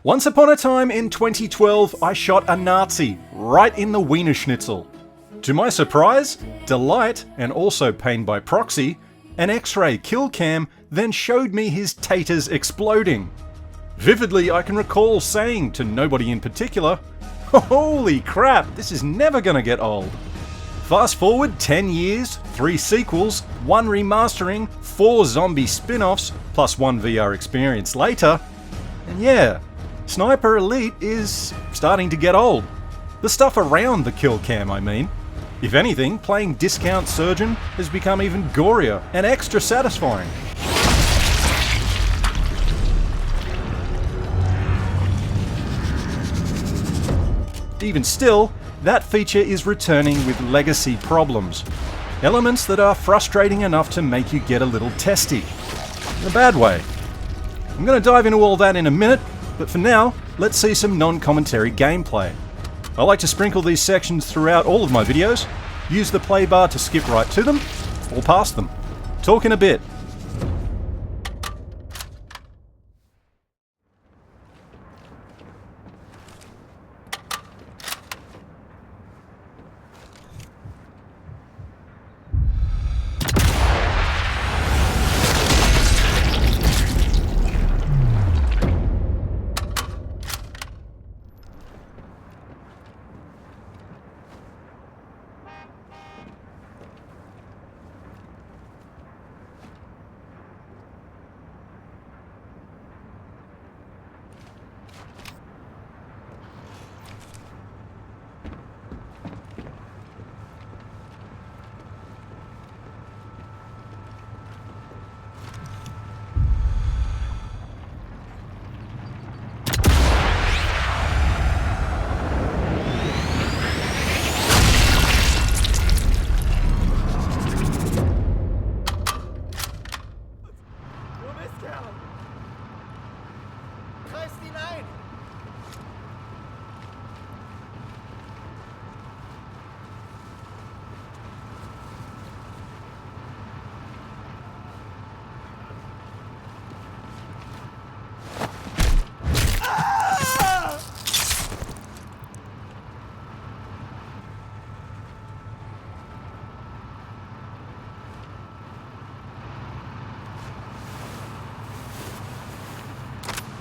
Once upon a time in 2012, I shot a Nazi right in the Wiener Schnitzel. To my surprise, delight, and also pain by proxy, an X-ray kill cam then showed me his taters exploding. Vividly, I can recall saying to nobody in particular, "Holy crap, this is never gonna get old." Fast forward 10 years, 3 sequels, 1 remastering, 4 zombie spin-offs, plus 1 VR experience later, and yeah, Sniper Elite is starting to get old. The stuff around the kill cam, I mean. If anything, playing Discount Surgeon has become even gorier and extra satisfying. Even still, that feature is returning with legacy problems. Elements that are frustrating enough to make you get a little testy. In a bad way. I'm going to dive into all that in a minute, but for now, let's see some non-commentary gameplay. I like to sprinkle these sections throughout all of my videos, use the play bar to skip right to them, or past them. Talk in a bit.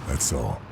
That's all.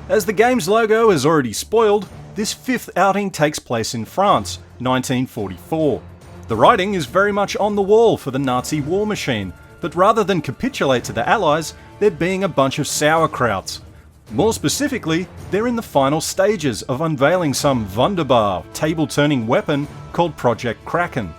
As the game's logo is already spoiled, this 5th outing takes place in France, 1944. The writing is very much on the wall for the Nazi war machine, but rather than capitulate to the Allies, they're being a bunch of sauerkrauts. More specifically, they're in the final stages of unveiling some wunderbar, table-turning weapon called Project Kraken.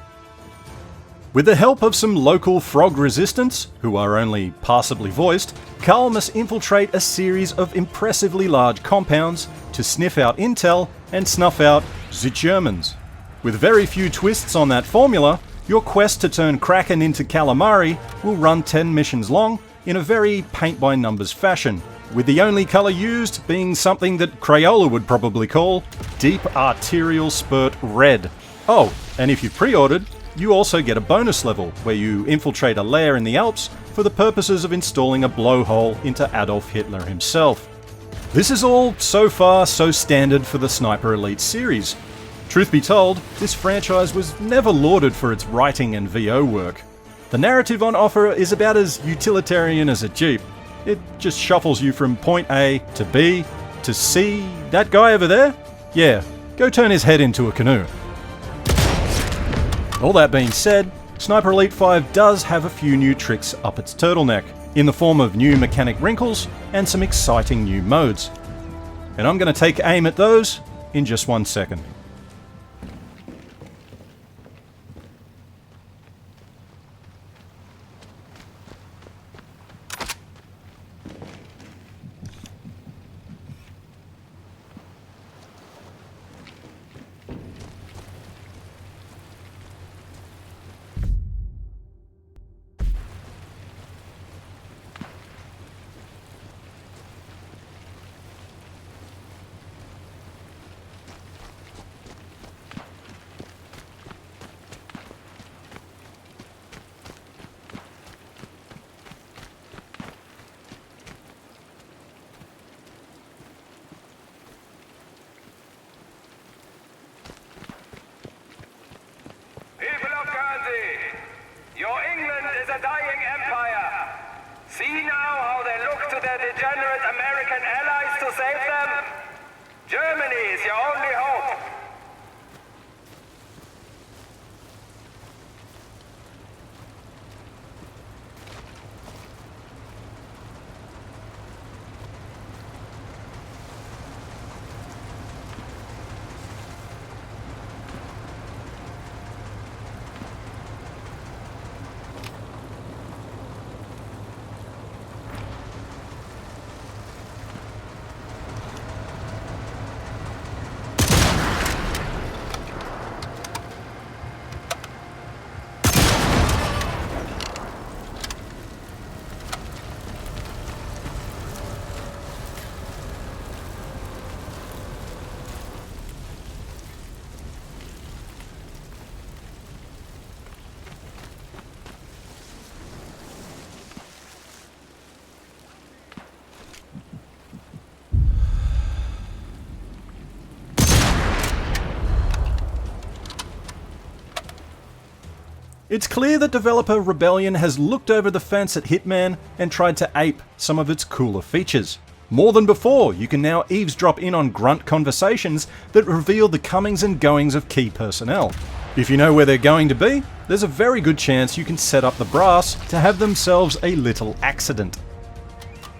With the help of some local frog resistance, who are only passably voiced, Carl must infiltrate a series of impressively large compounds to sniff out intel and snuff out the Germans. With very few twists on that formula, your quest to turn Kraken into calamari will run 10 missions long in a very paint-by-numbers fashion, with the only colour used being something that Crayola would probably call Deep Arterial Spurt Red. Oh, and if you pre-ordered, you also get a bonus level where you infiltrate a lair in the Alps for the purposes of installing a blowhole into Adolf Hitler himself. This is all so far so standard for the Sniper Elite series. Truth be told, this franchise was never lauded for its writing and VO work. The narrative on offer is about as utilitarian as a Jeep. It just shuffles you from point A to B to C. That guy over there? Yeah, go turn his head into a canoe. All that being said, Sniper Elite 5 does have a few new tricks up its turtleneck, in the form of new mechanic wrinkles and some exciting new modes. and I'm going to take aim at those in just 1 second. Your England is a dying empire. See now how they look to their degenerate American allies to save them? Germany is your only hope. It's clear that developer Rebellion has looked over the fence at Hitman and tried to ape some of its cooler features. More than before, you can now eavesdrop in on grunt conversations that reveal the comings and goings of key personnel. If you know where they're going to be, there's a very good chance you can set up the brass to have themselves a little accident.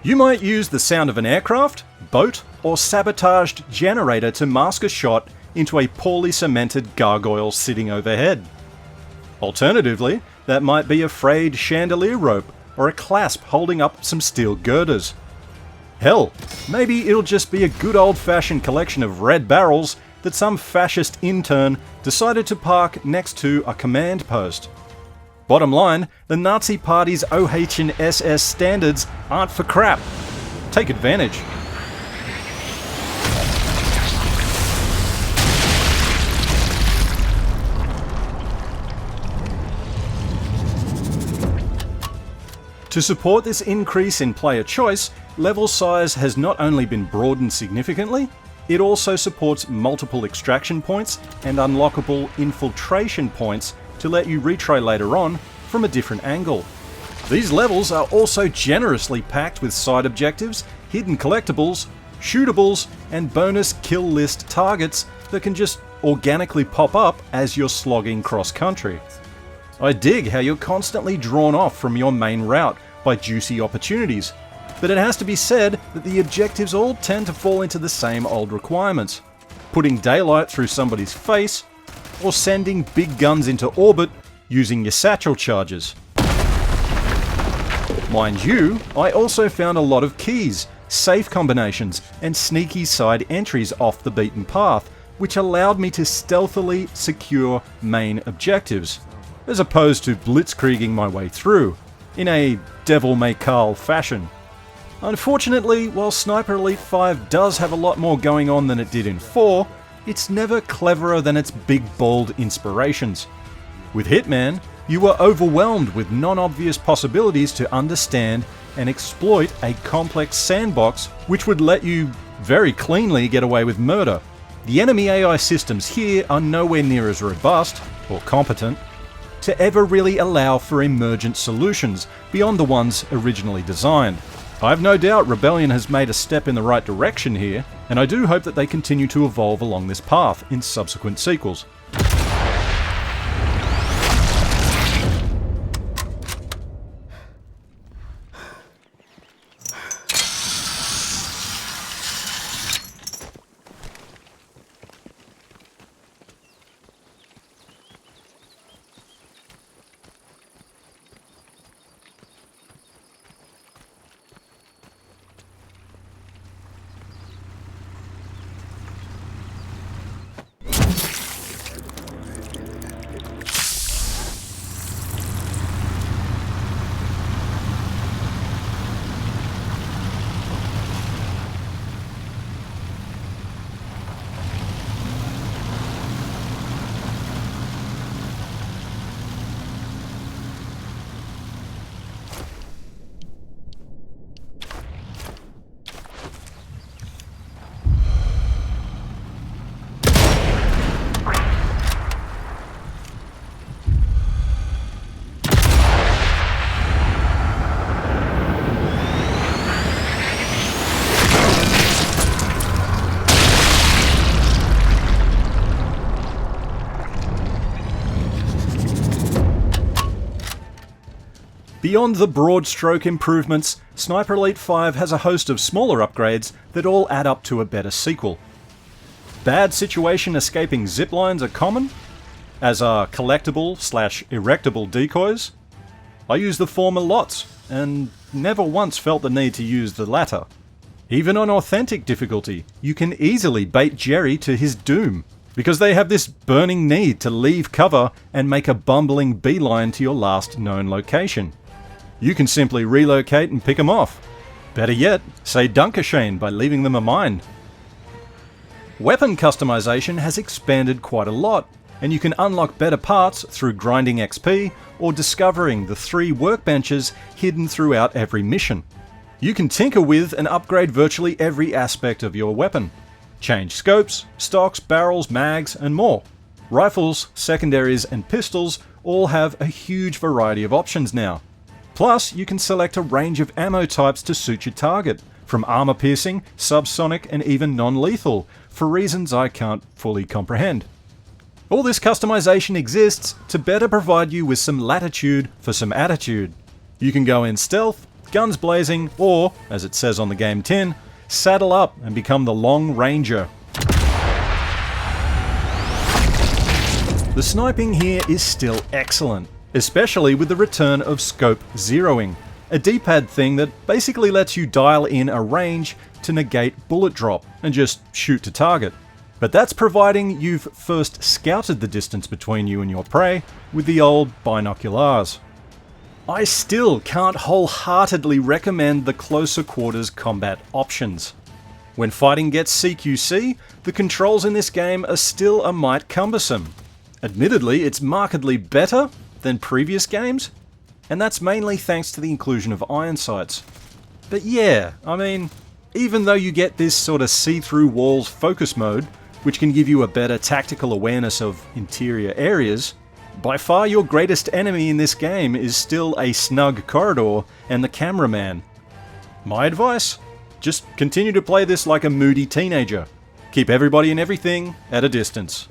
You might use the sound of an aircraft, boat, or sabotaged generator to mask a shot into a poorly cemented gargoyle sitting overhead. Alternatively, that might be a frayed chandelier rope or a clasp holding up some steel girders. Hell, maybe it'll just be a good old-fashioned collection of red barrels that some fascist intern decided to park next to a command post. Bottom line, the Nazi Party's OH and SS standards aren't for crap. Take advantage. To support this increase in player choice, level size has not only been broadened significantly, it also supports multiple extraction points and unlockable infiltration points to let you retry later on from a different angle. These levels are also generously packed with side objectives, hidden collectibles, shootables, and bonus kill list targets that can just organically pop up as you're slogging cross-country. I dig how you're constantly drawn off from your main route by juicy opportunities, but it has to be said that the objectives all tend to fall into the same old requirements: putting daylight through somebody's face, or sending big guns into orbit using your satchel charges. Mind you, I also found a lot of keys, safe combinations, and sneaky side entries off the beaten path, which allowed me to stealthily secure main objectives, as opposed to blitzkrieging my way through, in a devil-may-carl fashion. Unfortunately, while Sniper Elite 5 does have a lot more going on than it did in 4, it's never cleverer than its big bold inspirations. With Hitman, you were overwhelmed with non-obvious possibilities to understand and exploit a complex sandbox which would let you very cleanly get away with murder. The enemy AI systems here are nowhere near as robust, or competent, to ever really allow for emergent solutions beyond the ones originally designed. I have no doubt Rebellion has made a step in the right direction here, and I do hope that they continue to evolve along this path in subsequent sequels. Beyond the broad stroke improvements, Sniper Elite 5 has a host of smaller upgrades that all add up to a better sequel. Bad situation escaping ziplines are common, as are collectible/erectable decoys. I use the former lots, and never once felt the need to use the latter. Even on authentic difficulty, you can easily bait Jerry to his doom, because they have this burning need to leave cover and make a bumbling beeline to your last known location. You can simply relocate and pick them off. Better yet, say Dankeschön by leaving them a mine. Weapon customization has expanded quite a lot, and you can unlock better parts through grinding XP or discovering the 3 workbenches hidden throughout every mission. You can tinker with and upgrade virtually every aspect of your weapon. Change scopes, stocks, barrels, mags, and more. Rifles, secondaries, and pistols all have a huge variety of options now. Plus, you can select a range of ammo types to suit your target, from armor-piercing, subsonic, and even non-lethal, for reasons I can't fully comprehend. All this customization exists to better provide you with some latitude for some attitude. You can go in stealth, guns blazing, or, as it says on the game tin, saddle up and become the Long Ranger. The sniping here is still excellent, especially with the return of scope zeroing, a D-pad thing that basically lets you dial in a range to negate bullet drop and just shoot to target. But that's providing you've first scouted the distance between you and your prey with the old binoculars. I still can't wholeheartedly recommend the closer quarters combat options. When fighting gets CQC, the controls in this game are still a mite cumbersome. Admittedly, it's markedly better than previous games, and that's mainly thanks to the inclusion of iron sights. But yeah, I mean, even though you get this sort of see-through walls focus mode, which can give you a better tactical awareness of interior areas, by far your greatest enemy in this game is still a snug corridor and the cameraman. My advice? Just continue to play this like a moody teenager. Keep everybody and everything at a distance.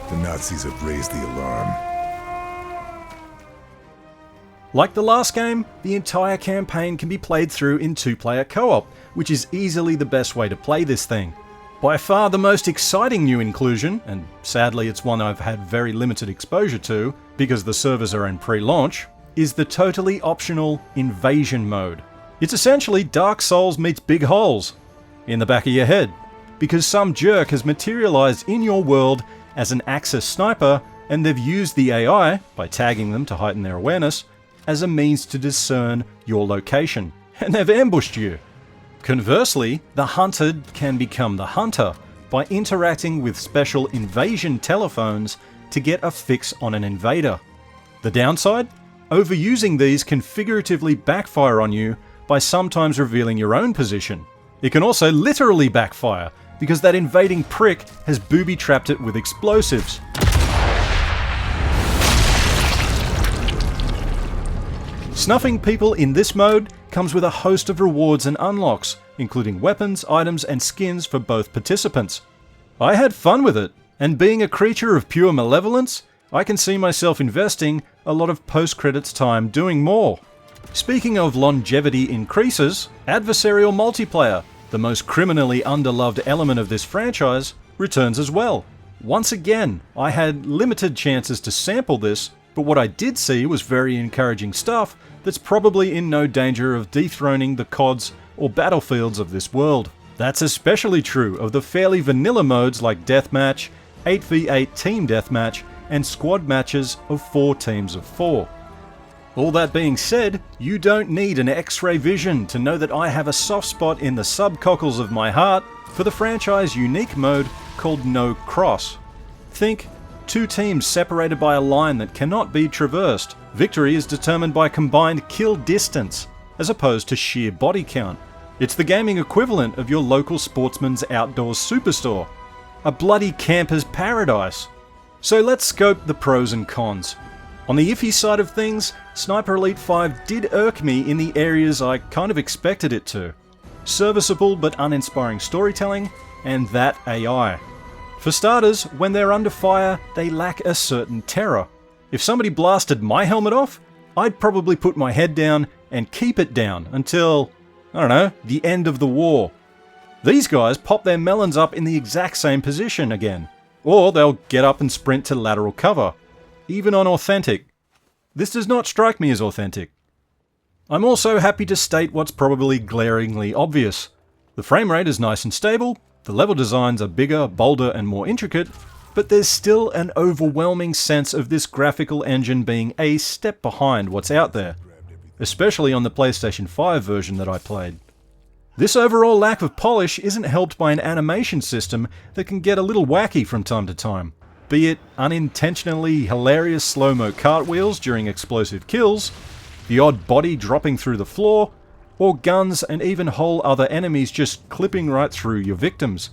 The Nazis have raised the alarm. Like the last game, the entire campaign can be played through in 2-player co-op, which is easily the best way to play this thing. By far the most exciting new inclusion, and sadly it's one I've had very limited exposure to because the servers are in pre-launch, is the totally optional Invasion mode. It's essentially Dark Souls meets Big Holes in the back of your head, because some jerk has materialized in your world as an Axis sniper, and they've used the AI, by tagging them to heighten their awareness, as a means to discern your location, and they've ambushed you. Conversely, the hunted can become the hunter by interacting with special invasion telephones to get a fix on an invader. The downside? Overusing these can figuratively backfire on you by sometimes revealing your own position. It can also literally backfire, because that invading prick has booby-trapped it with explosives. Snuffing people in this mode comes with a host of rewards and unlocks, including weapons, items, and skins for both participants. I had fun with it, and being a creature of pure malevolence, I can see myself investing a lot of post-credits time doing more. Speaking of longevity increases, adversarial multiplayer, the most criminally underloved element of this franchise, returns as well. Once again, I had limited chances to sample this, but what I did see was very encouraging stuff that's probably in no danger of dethroning the CODs or battlefields of this world. That's especially true of the fairly vanilla modes like Deathmatch, 8v8 Team Deathmatch, and squad matches of 4 teams of 4. All that being said, you don't need an X-ray vision to know that I have a soft spot in the subcockles of my heart for the franchise unique mode called No Cross. Think 2 teams separated by a line that cannot be traversed. Victory is determined by combined kill distance, as opposed to sheer body count. It's the gaming equivalent of your local sportsman's outdoors superstore. A bloody camper's paradise. So let's scope the pros and cons. On the iffy side of things, Sniper Elite 5 did irk me in the areas I kind of expected it to. Serviceable but uninspiring storytelling, and that AI. For starters, when they're under fire, they lack a certain terror. If somebody blasted my helmet off, I'd probably put my head down and keep it down until, I don't know, the end of the war. These guys pop their melons up in the exact same position again, or they'll get up and sprint to lateral cover. Even on authentic. This does not strike me as authentic. I'm also happy to state what's probably glaringly obvious. The frame rate is nice and stable, the level designs are bigger, bolder, and more intricate, but there's still an overwhelming sense of this graphical engine being a step behind what's out there, especially on the PlayStation 5 version that I played. This overall lack of polish isn't helped by an animation system that can get a little wacky from time to time. Be it unintentionally hilarious slow-mo cartwheels during explosive kills, the odd body dropping through the floor, or guns and even whole other enemies just clipping right through your victims.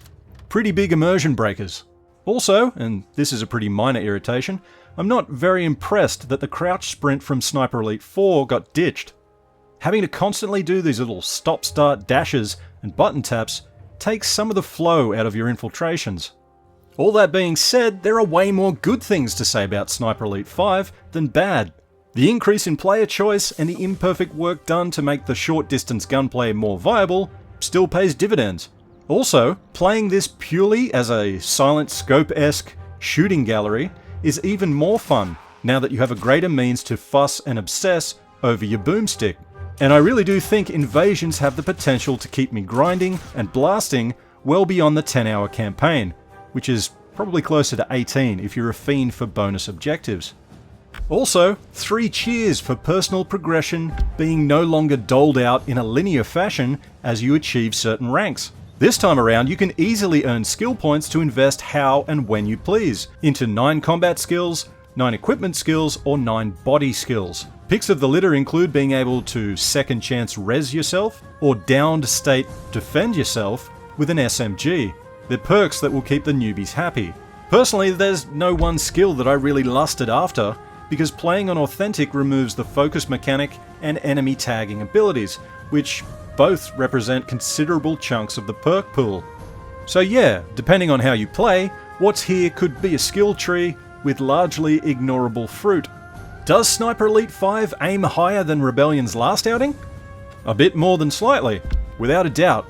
Pretty big immersion breakers. Also, and this is a pretty minor irritation, I'm not very impressed that the crouch sprint from Sniper Elite 4 got ditched. Having to constantly do these little stop-start dashes and button taps takes some of the flow out of your infiltrations. All that being said, there are way more good things to say about Sniper Elite 5 than bad. The increase in player choice and the imperfect work done to make the short-distance gunplay more viable still pays dividends. Also, playing this purely as a Silent Scope-esque shooting gallery is even more fun now that you have a greater means to fuss and obsess over your boomstick. And I really do think invasions have the potential to keep me grinding and blasting well beyond the 10-hour campaign, which is probably closer to 18 if you're a fiend for bonus objectives. Also, 3 cheers for personal progression being no longer doled out in a linear fashion as you achieve certain ranks. This time around, you can easily earn skill points to invest how and when you please, into 9 combat skills, 9 equipment skills, or 9 body skills. Picks of the litter include being able to second chance res yourself, or downed state defend yourself with an SMG. They're perks that will keep the newbies happy. Personally, there's no one skill that I really lusted after, because playing on Authentic removes the focus mechanic and enemy tagging abilities, which both represent considerable chunks of the perk pool. So yeah, depending on how you play, what's here could be a skill tree with largely ignorable fruit. Does Sniper Elite 5 aim higher than Rebellion's last outing? A bit more than slightly, without a doubt.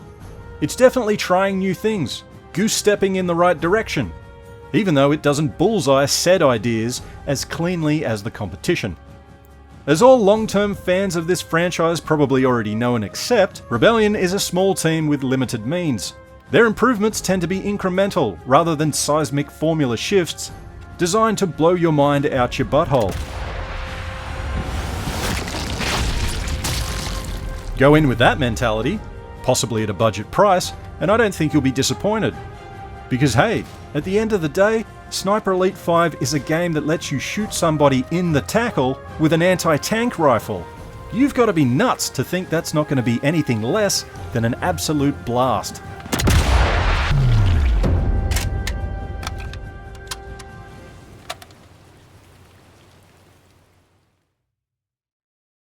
It's definitely trying new things, goose-stepping in the right direction, even though it doesn't bullseye said ideas as cleanly as the competition. As all long-term fans of this franchise probably already know and accept, Rebellion is a small team with limited means. Their improvements tend to be incremental rather than seismic formula shifts designed to blow your mind out your butthole. Go in with that mentality, possibly at a budget price, and I don't think you'll be disappointed. Because hey, at the end of the day, Sniper Elite 5 is a game that lets you shoot somebody in the tackle with an anti-tank rifle. You've got to be nuts to think that's not going to be anything less than an absolute blast.